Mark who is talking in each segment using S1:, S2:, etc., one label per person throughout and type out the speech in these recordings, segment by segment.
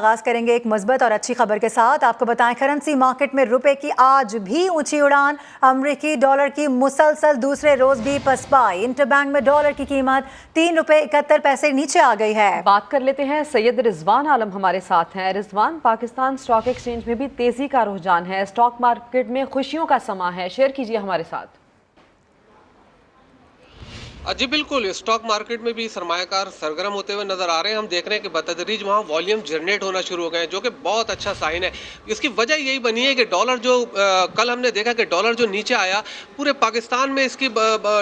S1: آغاز کریں گے ایک مثبت اور اچھی خبر کے ساتھ. آپ کو بتائیں کرنسی مارکیٹ میں روپے کی آج بھی اونچی اڑان. امریکی ڈالر کی مسلسل دوسرے روز بھی پسپائی. انٹر بینک میں ڈالر کی قیمت 3 روپے 71 پیسے نیچے آ گئی ہے.
S2: بات کر لیتے ہیں سید رضوان عالم ہمارے ساتھ ہیں. رضوان، پاکستان اسٹاک ایکسچینج میں بھی تیزی کا رجحان ہے، اسٹاک مارکیٹ میں خوشیوں کا سما ہے، شیئر کیجیے ہمارے ساتھ.
S3: جی بالکل، اسٹاک مارکیٹ میں بھی سرمایہ کار سرگرم ہوتے ہوئے نظر آ رہے ہیں. ہم دیکھ رہے ہیں کہ بتدریج وہاں والیوم جنریٹ ہونا شروع ہو گئے ہیں، جو کہ بہت اچھا سائن ہے. اس کی وجہ یہی بنی ہے کہ ڈالر جو کل ہم نے دیکھا کہ ڈالر جو نیچے آیا، پورے پاکستان میں اس کی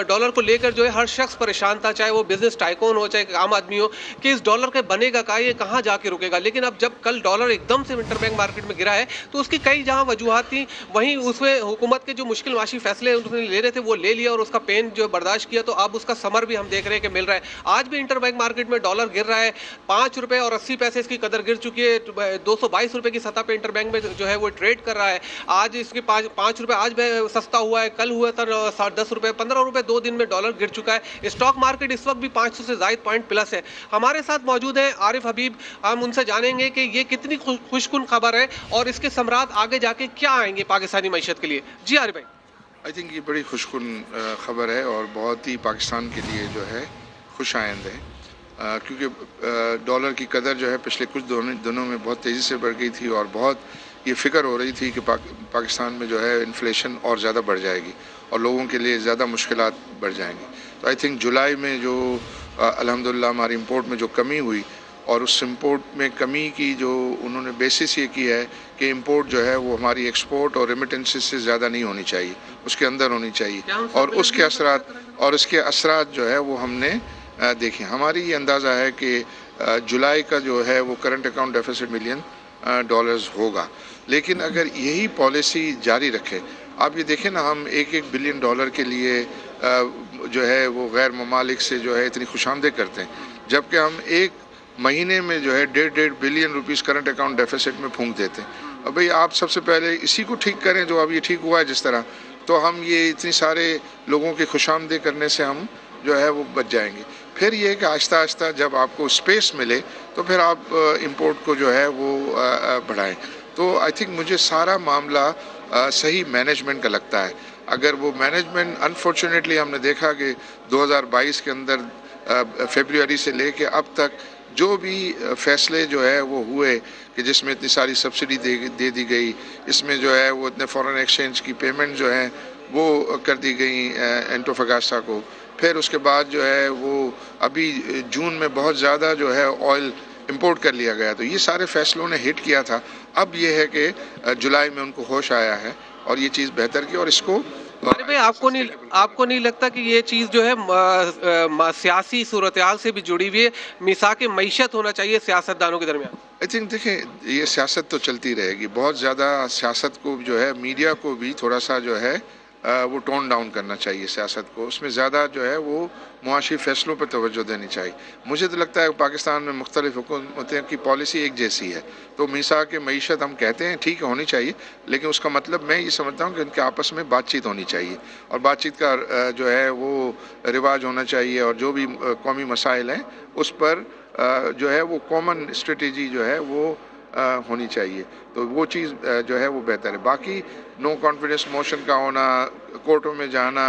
S3: ڈالر کو لے کر جو ہے ہر شخص پریشان تھا، چاہے وہ بزنس ٹائکون ہو چاہے عام آدمی ہو، کہ اس ڈالر کے بنے گا یہ کہاں جا کے رکے گا. لیکن اب جب کل ڈالر ایک دم سے انٹر بینک مارکیٹ میں گرا ہے تو اس کی کئی جہاں وجوہات تھیں، وہیں اس میں حکومت کے جو مشکل معاشی فیصلے لے رہے تھے وہ لے لیا اور اس کا پین جو برداشت کیا، تو اب اس کا ثمر بھی ہم دیکھ رہے ہیں کہ مل رہا ہے. آج بھی انٹر بینک مارکیٹ میں ڈالر گر رہا ہے، 5 روپے اور 80 پیسے اس کی قدر گر چکی ہے. 222 روپے کی سطح پہ انٹر بینک میں جو ہے وہ ٹریڈ کر رہا ہے. آج اس کے 5 روپے آج بھی سستا ہوا ہے، کل ہوا تھا 10 روپے، 15 روپے 2 دن میں ڈالر گر چکا ہے. اسٹاک مارکیٹ اس وقت بھی 500 سے زائد پوائنٹ پلس ہے. ہمارے ساتھ موجود ہیں عارف حبیب، ہم ان سے جانیں گے کہ یہ کتنی خوشکن خبر ہے اور اس کے ثمرات آگے جا کے کیا آئیں گے پاکستانی معیشت کے لیے. جی عارف بھائی.
S4: آئی تھنک یہ بڑی خوشکن خبر ہے اور بہت ہی پاکستان کے لیے جو ہے خوش آئند ہے، کیونکہ ڈالر کی قدر جو ہے پچھلے کچھ دنوں میں بہت تیزی سے بڑھ گئی تھی اور بہت یہ فکر ہو رہی تھی کہ پاکستان میں جو ہے انفلیشن اور زیادہ بڑھ جائے گی اور لوگوں کے لیے زیادہ مشکلات بڑھ جائیں گی. تو آئی تھنک جولائی میں جو الحمدللہ ہماری امپورٹ میں جو کمی ہوئی اور اس امپورٹ میں کمی کی جو انہوں نے بیسس یہ کی ہے کہ امپورٹ جو ہے وہ ہماری ایکسپورٹ اور ریمیٹنسز سے زیادہ نہیں ہونی چاہیے، اس کے اندر ہونی چاہیے، اور اس کے اثرات جو ہے وہ ہم نے دیکھیں. ہماری یہ اندازہ ہے کہ جولائی کا جو ہے وہ کرنٹ اکاؤنٹ ڈیفیسٹ $1 ملین ہوگا. لیکن اگر یہی پالیسی جاری رکھے، آپ یہ دیکھیں نا، ہم $1 بلین کے لیے جو ہے وہ غیر ممالک سے جو ہے اتنی خوش آمدید کرتے ہیں، جبکہ ہم ایک مہینے میں جو ہے $1.5 بلین کرنٹ اکاؤنٹ ڈیفیسٹ میں پھونک دیتے ہیں. اور بھئی آپ سب سے پہلے اسی کو ٹھیک کریں جو اب یہ ٹھیک ہوا ہے جس طرح، تو ہم یہ اتنی سارے لوگوں کی خوش آمدید کرنے سے ہم جو ہے وہ بچ جائیں گے. پھر یہ کہ آہستہ آہستہ جب آپ کو اسپیس ملے تو پھر آپ امپورٹ کو جو ہے وہ بڑھائیں. تو آئی تھنک مجھے سارا معاملہ صحیح مینجمنٹ کا لگتا ہے. اگر وہ مینجمنٹ، انفارچونیٹلی ہم نے دیکھا کہ 2022 کے اندر فیبروری سے لے کے اب تک جو بھی فیصلے جو ہے وہ ہوئے کہ جس میں اتنی ساری سبسڈی دے دی گئی، اس میں جو ہے وہ اتنے فورن ایکسچینج کی پیمنٹ جو ہیں وہ کر دی گئی اینٹوفاگاسٹا کو. پھر اس کے بعد جو ہے وہ ابھی جون میں بہت زیادہ جو ہے آئل امپورٹ کر لیا گیا، تو یہ سارے فیصلوں نے ہٹ کیا تھا. اب یہ ہے کہ جولائی میں ان کو ہوش آیا ہے اور یہ چیز بہتر کی، اور اس کو
S3: آپ کو نہیں لگتا کہ یہ چیز جو ہے سیاسی صورتحال سے بھی جڑی ہوئی ہے؟ میثاق معیشت ہونا چاہیے سیاستدانوں کے درمیان.
S4: آئی تھنک دیکھیں، یہ سیاست تو چلتی رہے گی. بہت زیادہ سیاست کو جو ہے، میڈیا کو بھی تھوڑا سا جو ہے وہ ٹون ڈاؤن کرنا چاہیے سیاست کو. اس میں زیادہ جو ہے وہ معاشی فیصلوں پر توجہ دینی چاہیے. مجھے تو لگتا ہے پاکستان میں مختلف حکومتوں کی پالیسی ایک جیسی ہے، تو میثاق معیشت ہم کہتے ہیں ٹھیک ہے ہونی چاہیے، لیکن اس کا مطلب میں یہ سمجھتا ہوں کہ ان کے آپس میں بات چیت ہونی چاہیے اور بات چیت کا جو ہے وہ رواج ہونا چاہیے، اور جو بھی قومی مسائل ہیں اس پر جو ہے وہ کامن اسٹریٹجی جو ہے وہ ہونی چاہیے. تو وہ چیز جو ہے وہ بہتر ہے. باقی نو کانفیڈنس موشن کا ہونا، کورٹوں میں جانا،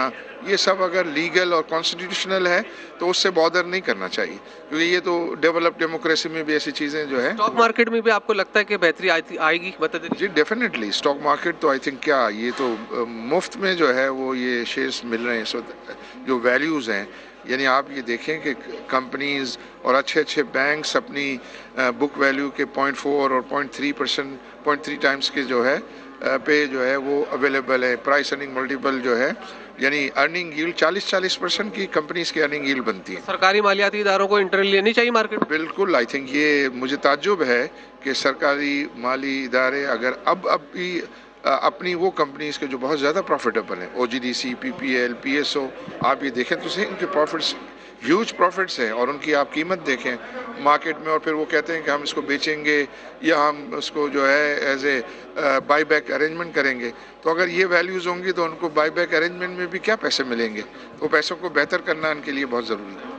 S4: یہ سب اگر لیگل اور کانسٹیٹیوشنل ہے تو اس سے بادر نہیں کرنا چاہیے، کیونکہ یہ تو ڈیولپ ڈیموکریسی میں بھی ایسی چیزیں جو ہے.
S3: اسٹاک مارکیٹ میں بھی آپ کو لگتا ہے کہ بہتری آئے گی؟
S4: جی ڈیفینیٹلی. اسٹاک مارکیٹ تو آئی تھنک کیا یہ تو مفت میں جو ہے وہ یہ شیئرز مل رہے ہیں. جو ویلیوز ہیں، یعنی آپ یہ دیکھیں کہ کمپنیز اور اچھے بینکس اپنی بک ویلیو کے 0.4 اور 0.3 ٹائمز کے جو ہے پہ جو ہے وہ اویلیبل ہے. پرائس ارننگ ملٹیپل جو ہے، یعنی ارننگ ییلڈ 40% کی کمپنیز کی ارننگ ییلڈ بنتی ہے.
S3: سرکاری مالیاتی اداروں کو انٹری لینی چاہیے مارکیٹ.
S4: بالکل. آئی تھنک یہ مجھے تعجب ہے کہ سرکاری مالی ادارے اگر اب بھی اپنی وہ کمپنیز کے جو بہت زیادہ پروفیٹیبل ہیں، OGDC، PPL، PSO، آپ یہ دیکھیں تو صحیح ان کے پروفٹس ہیوج پروفٹس ہیں، اور ان کی آپ قیمت دیکھیں مارکیٹ میں، اور پھر وہ کہتے ہیں کہ ہم اس کو بیچیں گے یا ہم اس کو جو ہے as a by back arrangement کریں گے. تو اگر یہ ویلیوز ہوں گی تو ان کو بائی بیک ارینجمنٹ میں بھی کیا پیسے ملیں گے؟ تو پیسوں کو بہتر کرنا ان کے لیے بہت ضروری ہے.